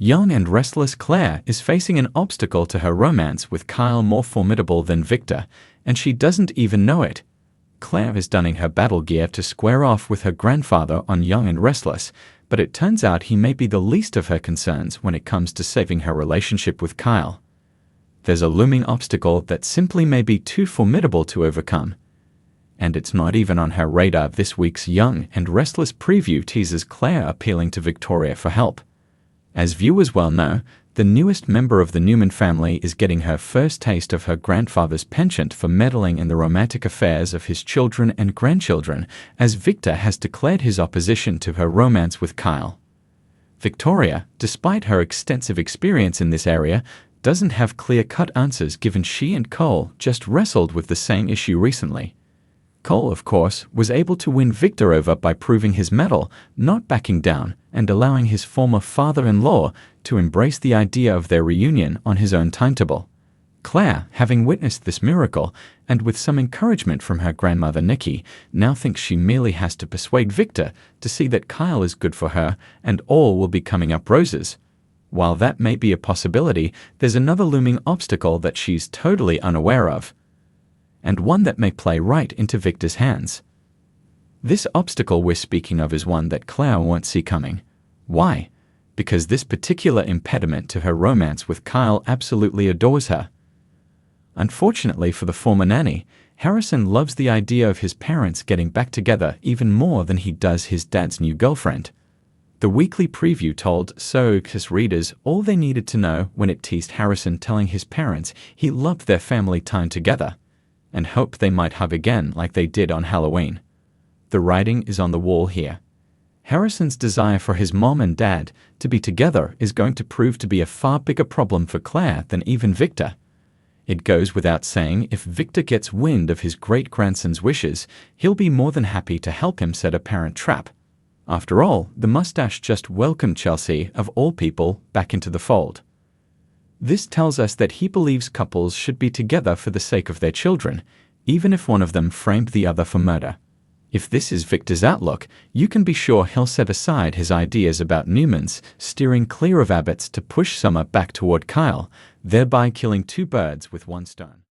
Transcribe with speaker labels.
Speaker 1: Young and restless Claire is facing an obstacle to her romance with Kyle more formidable than Victor, and she doesn't even know it. Claire is donning her battle gear to square off with her grandfather on Young and Restless, but it turns out he may be the least of her concerns when it comes to saving her relationship with Kyle. There's a looming obstacle that simply may be too formidable to overcome. And it's not even on her radar. This week's Young and Restless preview teases Claire appealing to Victoria for help. As viewers well know, the newest member of the Newman family is getting her first taste of her grandfather's penchant for meddling in the romantic affairs of his children and grandchildren, as Victor has declared his opposition to her romance with Kyle. Victoria, despite her extensive experience in this area, doesn't have clear-cut answers given she and Cole just wrestled with the same issue recently. Cole, of course, was able to win Victor over by proving his mettle, not backing down, and allowing his former father-in-law to embrace the idea of their reunion on his own timetable. Claire, having witnessed this miracle, and with some encouragement from her grandmother Nikki, now thinks she merely has to persuade Victor to see that Kyle is good for her and all will be coming up roses. While that may be a possibility, there's another looming obstacle that she's totally unaware of, and one that may play right into Victor's hands. This obstacle we're speaking of is one that Claire won't see coming. Why? Because this particular impediment to her romance with Kyle absolutely adores her. Unfortunately for the former nanny, Harrison loves the idea of his parents getting back together even more than he does his dad's new girlfriend. The weekly preview told his readers all they needed to know when it teased Harrison telling his parents he loved their family time together, and hoped they might hug again like they did on Halloween. The writing is on the wall here. Harrison's desire for his mom and dad to be together is going to prove to be a far bigger problem for Claire than even Victor. It goes without saying, if Victor gets wind of his great-grandson's wishes, he'll be more than happy to help him set a parent trap. After all, the mustache just welcomed Chelsea, of all people, back into the fold. This tells us that he believes couples should be together for the sake of their children, even if one of them framed the other for murder. If this is Victor's outlook, you can be sure he'll set aside his ideas about Newman's, steering clear of Abbott's to push Summer back toward Kyle, thereby killing two birds with one stone.